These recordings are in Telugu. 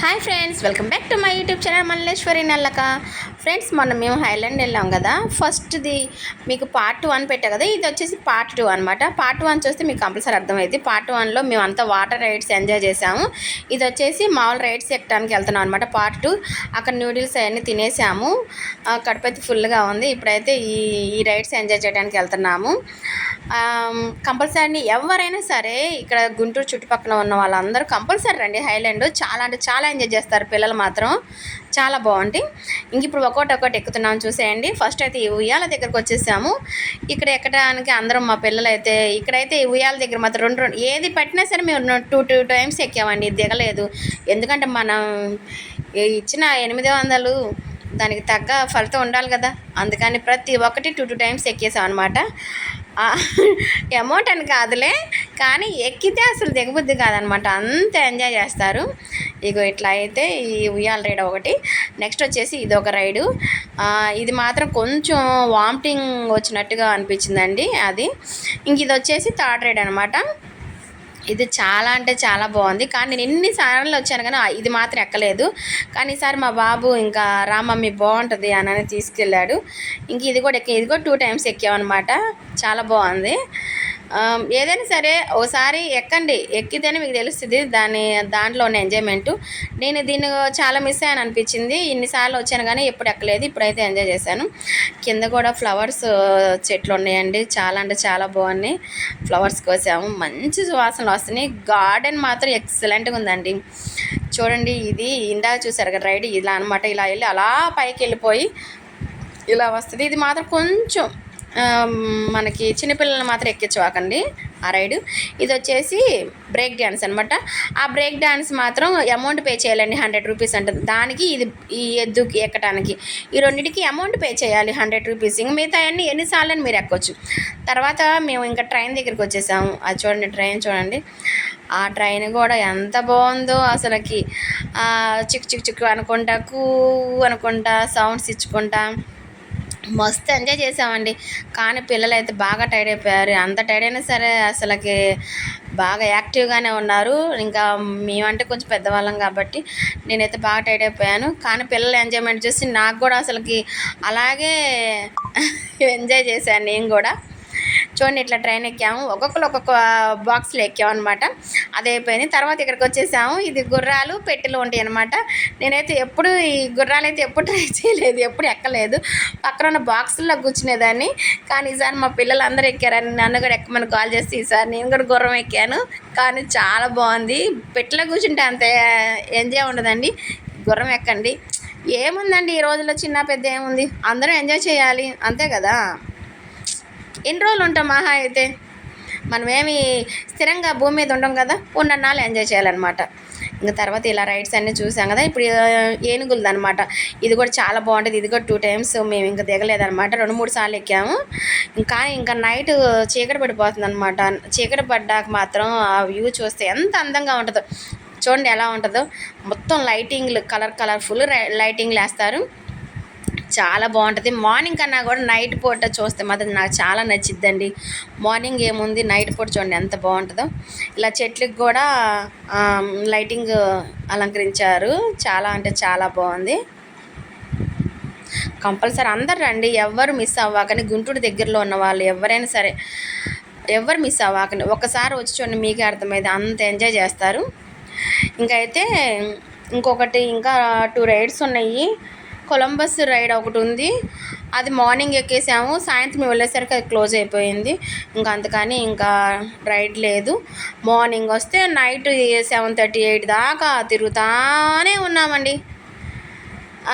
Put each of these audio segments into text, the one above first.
Hi friends, welcome back to my YouTube channel Malleswari Nallaka. Friends, మొన్న మేము హైలాండ్ వెళ్ళాం కదా. ఫస్ట్ది మీకు పార్ట్ 1 పెట్టా కదా, ఇది వచ్చేసి పార్ట్ 2 అనమాట. పార్ట్ 1 చూస్తే మీకు కంపల్సరీ అర్థమైంది. పార్ట్ 1లో మేము అంతా వాటర్ రైడ్స్ ఎంజాయ్ చేసాము. ఇది వచ్చేసి మామూలు రైడ్స్ ఎక్కడానికి వెళ్తున్నాం అనమాట. పార్ట్ 2 అక్కడ నూడిల్స్ అవన్నీ తినేసాము, కడుపైతే ఫుల్గా ఉంది. ఇప్పుడైతే ఈ రైడ్స్ ఎంజాయ్ చేయడానికి వెళ్తున్నాము. కంపల్సరీ ఎవరైనా సరే ఇక్కడ గుంటూరు చుట్టుపక్కల ఉన్న వాళ్ళందరూ కంపల్సరీ రండి. హైలాండ్ చాలా అంటే చాలా ఎంజాయ్ చేస్తారు పిల్లలు మాత్రం, చాలా బాగుంది. ఇంక ఇప్పుడు ఒక్కొక్కటి ఎక్కుతున్నాం చూసేయండి. ఫస్ట్ అయితే ఈ ఉయ్యాల దగ్గరకు వచ్చేసాము. ఇక్కడ ఎక్కడానికి అందరం మా పిల్లలు అయితే ఇక్కడైతే ఈ ఉయ్యాల దగ్గర మాత్రం రెండు ఏది పట్టినా సరే మేము టూ టైమ్స్ ఎక్కామండి, దిగలేదు. ఎందుకంటే మనం ఇచ్చిన 800 దానికి తగ్గ ఫలితం ఉండాలి కదా, అందుకని ప్రతి ఒక్కటి 2 టైమ్స్ ఎక్కేసాం అనమాట. అమౌంట్ అని కాదులే, కానీ ఎక్కితే అసలు దిగబుద్ధి కాదనమాట, అంత ఎంజాయ్ చేస్తారు. ఇగో ఇట్లా అయితే ఈ ఉయ్యాల రైడ్ ఒకటి. నెక్స్ట్ వచ్చేసి ఇది ఒక రైడు. ఇది మాత్రం కొంచెం వామిటింగ్ వచ్చినట్టుగా అనిపించిందండి అది. ఇంక ఇది వచ్చేసి థర్డ్ రైడ్ అనమాట. ఇది చాలా అంటే చాలా బాగుంది. కానీ నేను ఎన్నిసార్లు వచ్చాను కానీ ఇది మాత్రం ఎక్కలేదు. కానీ ఈసారి మా బాబు ఇంకా రామమ్మీ బాగుంటుంది అని తీసుకెళ్ళాడు. ఇంక ఇది కూడా 2 టైమ్స్ ఎక్కామన్నమాట. చాలా బాగుంది. ఏదైనా సరే ఓసారి ఎక్కండి, ఎక్కితేనే మీకు తెలుస్తుంది దాంట్లో ఉన్న ఎంజాయ్మెంటు. నేను దీన్ని చాలా మిస్ అయ్యాను అనిపించింది. ఇన్నిసార్లు వచ్చాను కానీ ఎప్పుడు ఎక్కలేదు, ఇప్పుడైతే ఎంజాయ్ చేశాను. కింద కూడా ఫ్లవర్స్ చెట్లు ఉన్నాయండి, చాలా అంటే చాలా బాగున్నాయి. ఫ్లవర్స్ కోసాము, మంచి సువాసనలు వస్తున్నాయి. గార్డెన్ మాత్రం ఎక్సలెంట్గా ఉందండి. చూడండి, ఇది ఇందాక చూసారు కదా రైడ్, ఇలా అనమాట. ఇలా వెళ్ళి అలా పైకి వెళ్ళిపోయి ఇలా వస్తుంది. ఇది మాత్రం కొంచెం మనకి చిన్నపిల్లల్ని మాత్రం ఎక్కించవాకండి ఆ రైడు. ఇది వచ్చేసి బ్రేక్ డ్యాన్స్ అనమాట. ఆ బ్రేక్ డ్యాన్స్ మాత్రం అమౌంట్ పే చేయాలండి, 100 రూపీస్ అంటుంది దానికి. ఈ ఎద్దుకి ఎక్కడానికి ఈ రెండింటికి అమౌంట్ పే చేయాలి 100 రూపీస్. ఇంక మిగతా అన్నీ ఎన్నిసార్లు మీరు ఎక్కొచ్చు. తర్వాత మేము ఇంకా ట్రైన్ దగ్గరికి వచ్చేసాము. అది చూడండి, ట్రైన్ చూడండి. ఆ ట్రైన్ కూడా ఎంత బాగుందో అసలుకి. చిక్కు చిక్కు చిక్కు అనుకుంటా, కూ అనుకుంటా సౌండ్స్ ఇచ్చుకుంటా మస్తు ఎంజాయ్ చేసామండి. కానీ పిల్లలు అయితే బాగా టైర్డ్ అయిపోయారు. అంత టైర్డ్ అయినా సరే అసలుకి బాగా యాక్టివ్గానే ఉన్నారు. ఇంకా మేమంటే కొంచెం పెద్దవాళ్ళం కాబట్టి నేనైతే బాగా టైర్డ్ అయిపోయాను. కానీ పిల్లల ఎంజాయ్మెంట్ చూసి నాకు కూడా అసలుకి అలాగే ఎంజాయ్ చేశాను నేను కూడా. చూడండి, ఇట్లా ట్రైన్ ఎక్కాము, ఒక్కొక్కరు ఒక్కొక్క బాక్స్లో ఎక్కాము అనమాట. అది అయిపోయింది. తర్వాత ఇక్కడికి వచ్చేసాము. ఇది గుర్రాలు పెట్టెలు ఉంటాయి అనమాట. నేనైతే ఎప్పుడు ఈ గుర్రాలు అయితే ఎప్పుడు ట్రై చేయలేదు, ఎప్పుడు ఎక్కలేదు. పక్కన ఉన్న బాక్సుల్లో కూర్చునేదాన్ని. కానీ ఈసారి మా పిల్లలు అందరూ ఎక్కారని నన్ను కూడా ఎక్కమని కాల్ చేస్తే ఈసారి నేను కూడా గుర్రం ఎక్కాను. కానీ చాలా బాగుంది. పెట్టెలో కూర్చుంటే అంత ఎంజాయ్ ఉండదండి, గుర్రం ఎక్కండి. ఏముందండి, ఈ రోజుల్లో చిన్న పెద్ద ఏముంది, అందరూ ఎంజాయ్ చేయాలి అంతే కదా. ఎన్ని రోజులు ఉంటాం మహా అయితే, మనమేమి స్థిరంగా భూమి మీద ఉంటాం కదా, ఉన్నన్నాళ్ళు ఎంజాయ్ చేయాలన్నమాట. ఇంకా తర్వాత ఇలా రైడ్స్ అన్నీ చూసాం కదా. ఇప్పుడు ఏనుగులది అనమాట. ఇది కూడా చాలా బాగుంటుంది. ఇది కూడా 2 టైమ్స్ మేము ఇంకా దిగలేదనమాట, 2-3 సార్లు ఎక్కాము. ఇంకా నైట్ చీకటి పడిపోతుంది అనమాట. చీకటి పడ్డాక మాత్రం ఆ వ్యూ చూస్తే ఎంత అందంగా ఉంటుందో. చూడండి ఎలా ఉంటుందో, మొత్తం లైటింగ్లు కలర్ఫుల్ లైటింగ్లు వేస్తారు, చాలా బాగుంటుంది. మార్నింగ్ కన్నా కూడా నైట్ పూట చూస్తే మాత్రం నాకు చాలా నచ్చిద్దండి. మార్నింగ్ ఏముంది, నైట్ పూట చూడండి ఎంత బాగుంటుందో. ఇలా చెట్లకు కూడా లైటింగ్ అలంకరించారు, చాలా అంటే చాలా బాగుంది. కంపల్సరీ అందరు రండి, ఎవ్వరు మిస్ అవ్వకండి. గుంటూరు దగ్గరలో ఉన్న వాళ్ళు ఎవరైనా సరే ఎవరు మిస్ అవ్వకండి. ఒకసారి వచ్చి చూడండి, మీకే అర్థమైంది, అంత ఎంజాయ్ చేస్తారు. ఇంకా 2 రైడ్స్ ఉన్నాయి. కొలంబస్ రైడ్ ఒకటి ఉంది, అది మార్నింగ్ ఎక్కేసాము. సాయంత్రం మేము వెళ్ళేసరికి అది క్లోజ్ అయిపోయింది. అందుకని ఇంకా రైడ్ లేదు. మార్నింగ్ వస్తే నైట్ 7:30-8 దాకా తిరుగుతానే ఉన్నామండి.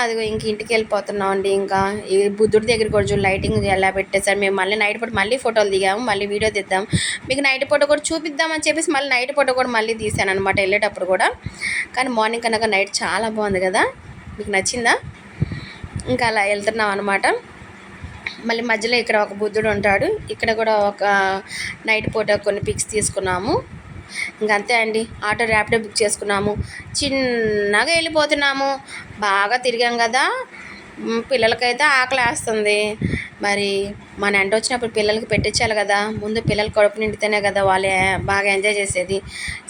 అదిగో ఇంటికి వెళ్ళిపోతున్నామండి. ఇంకా ఈ బుద్ధుడి దగ్గర కూడా లైటింగ్ ఎలా పెట్టేశారు. మేము మళ్ళీ నైట్ పూట మళ్ళీ ఫోటోలు దిగాము, మళ్ళీ వీడియో తీద్దాం, మీకు నైట్ ఫోటో కూడా చూపిద్దామని చెప్పేసి మళ్ళీ నైట్ ఫోటో కూడా మళ్ళీ తీసాను అనమాట వెళ్ళేటప్పుడు కూడా. కానీ మార్నింగ్ కన్నా నైట్ చాలా బాగుంది కదా, మీకు నచ్చిందా? ఇంకా అలా వెళ్తున్నాం అనమాట. మళ్ళీ మధ్యలో ఇక్కడ ఒక బుద్ధుడు ఉంటాడు, ఇక్కడ కూడా ఒక నైట్ పూట కొన్ని పిక్స్ తీసుకున్నాము. అంతే అండి. ఆటో ర్యాపిడో బుక్ చేసుకున్నాము, చిన్నగా వెళ్ళిపోతున్నాము. బాగా తిరిగాం కదా, పిల్లలకైతే ఆకలి వేస్తుంది. మరి మన ఎంట వచ్చినప్పుడు పిల్లలకి పెట్టించాలి కదా, ముందు పిల్లలు కడుపు నిండితేనే కదా వాళ్ళు బాగా ఎంజాయ్ చేసేది.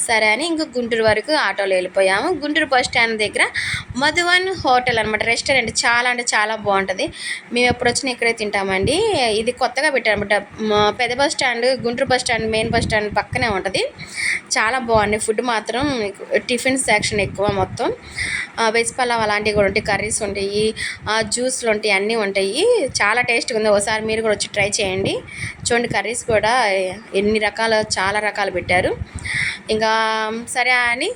సరే అని ఇంక గుంటూరు వరకు ఆటోలో వెళ్ళిపోయాము. గుంటూరు బస్ స్టాండ్ దగ్గర మధువన్ హోటల్ అనమాట, రెస్టారెంట్ చాలా అంటే చాలా బాగుంటుంది. మేము ఎప్పుడు వచ్చినా ఇక్కడే తింటామండి. ఇది కొత్తగా పెట్టారనమాట. పెద్ద bus stand, Guntur bus stand, main bus stand పక్కనే ఉంటుంది. చాలా బాగుంది ఫుడ్ మాత్రం. టిఫిన్ సెక్షన్ ఎక్కువ, మొత్తం వెజ్ పలావ్ అలాంటివి కూడా ఉంటాయి, కర్రీస్ ఉంటాయి, జ్యూస్లు ఉంటాయి, అన్నీ ఉంటాయి. చాలా టేస్ట్గా ఉంది. ఒకసారి మీరు కూడా వచ్చి ట్రై చేయండి. చూడండి కర్రీస్ కూడా ఎన్ని రకాలు, చాలా రకాలు పెట్టారు. ఇంకా సరే అని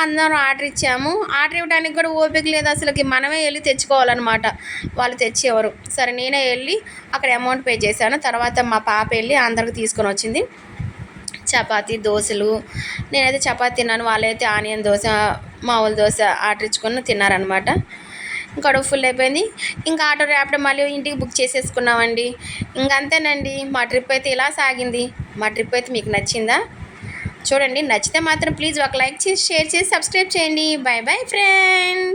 అందరం ఆర్డర్ ఇచ్చాము. ఆర్డర్ ఇవ్వడానికి కూడా ఓపిక లేదు అసలుకి, మనమే వెళ్ళి తెచ్చుకోవాలన్నమాట, వాళ్ళు తెచ్చేవారు. సరే నేనే వెళ్ళి అక్కడ అమౌంట్ పే చేశాను. తర్వాత మా పాప వెళ్ళి అందరికి తీసుకొని వచ్చింది చపాతీ, దోశలు. నేనైతే చపాతీ తిన్నాను, వాళ్ళైతే ఆనియన్ దోశ, మామూలు దోశ ఆర్డర్ ఇచ్చుకొని తిన్నారనమాట. కడుపు ఫుల్ అయిపోయింది. ఇంకా ఆటో ర్యాపిడో మళ్ళీ ఇంటికి బుక్ చేసేసుకున్నామండి. ఇంకంతేనండి, మా ట్రిప్ అయితే ఇలా సాగింది. మా ట్రిప్ అయితే మీకు నచ్చిందా? చూడండి, నచ్చితే మాత్రం ప్లీజ్ ఒక లైక్ చేసి, షేర్ చేసి, సబ్స్క్రైబ్ చేయండి. Bye bye friends.